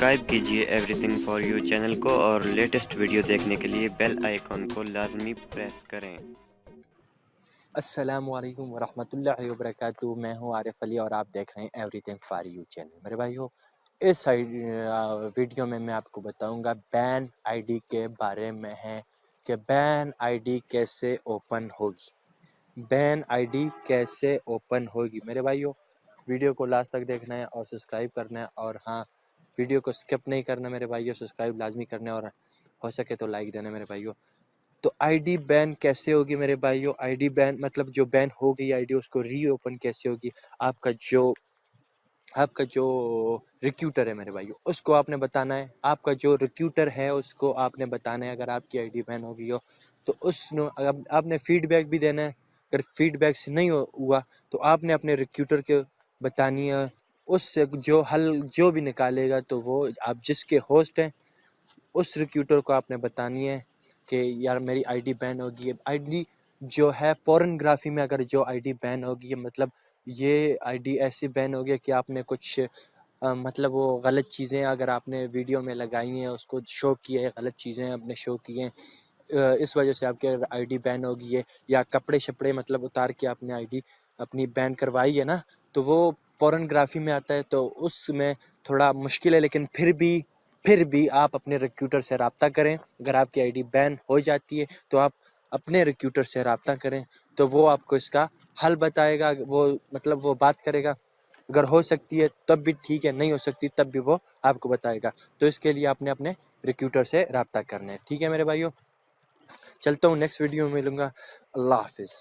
Subscribe कीजिए everything for you channel को और लेटेस्ट वीडियो देखने के लिए बेल आइकॉन को लाजमी प्रेस करें। अस्सलामु अलैकुम वरहमतुल्लाहि वबरकातुहू। मैं हूं आरिफ अली और आप देख रहे हैं एवरीथिंग फॉर यू चैनल। मेरे भाइयों, इस वीडियो में मैं आपको बताऊंगा बैन आईडी के बारे में है कि बैन आईडी कैसे ओपन होगी। बैन आईडी कैसे ओपन होगी मेरे भाइयों, वीडियो को लास्ट तक देखना है और सब्सक्राइब करना है। और हाँ, वीडियो को स्किप नहीं करना मेरे भाइयों, सब्सक्राइब लाजमी करना है और हो सके तो लाइक देना मेरे भाइयों। तो आईडी बैन कैसे होगी मेरे भाइयों? आईडी बैन मतलब जो बैन हो गई आईडी उसको रीओपन कैसे होगी? आपका जो रिक्रूटर है मेरे भाइयों, उसको आपने बताना है। आपका जो रिक्रूटर है उसको आपने बताना है अगर आपकी आईडी बैन हो गई हो तो आपने फीडबैक भी देना है। अगर फीडबैक से नहीं हुआ तो आपने अपने रिक्रूटर के बतानी है। उससे जो हल जो भी निकालेगा तो वो आप जिसके होस्ट हैं उस रिक्रूटर को आपने बतानी है कि यार मेरी आईडी बैन होगी है। आईडी जो है पोर्नोग्राफी में अगर जो आईडी बैन होगी है, मतलब ये आईडी ऐसी बैन होगी कि आपने कुछ मतलब वो गलत चीज़ें अगर आपने वीडियो में लगाई हैं, उसको शो किए है, गलत चीज़ें आपने शो की हैं, इस वजह से आपकी आईडी बैन होगी है। या कपड़े शपड़े मतलब उतार के आपने आईडी अपनी बैन करवाई है ना, तो वो पोर्नोग्राफी में आता है, तो उसमें थोड़ा मुश्किल है। लेकिन फिर भी आप अपने रिक्रूटर से रब्ता करें। अगर आपकी आईडी बैन हो जाती है तो आप अपने रिक्रूटर से रब्ता करें, तो वो आपको इसका हल बताएगा। वो मतलब वो बात करेगा, अगर हो सकती है तब भी ठीक है, नहीं हो सकती तब भी वो आपको बताएगा। तो इसके लिए आपने अपने रिक्रूटर से रब्ता करना है। ठीक है मेरे भाइयों, चलता हूँ, नेक्स्ट वीडियो में मिलूंगा। अल्लाह हाफिज़।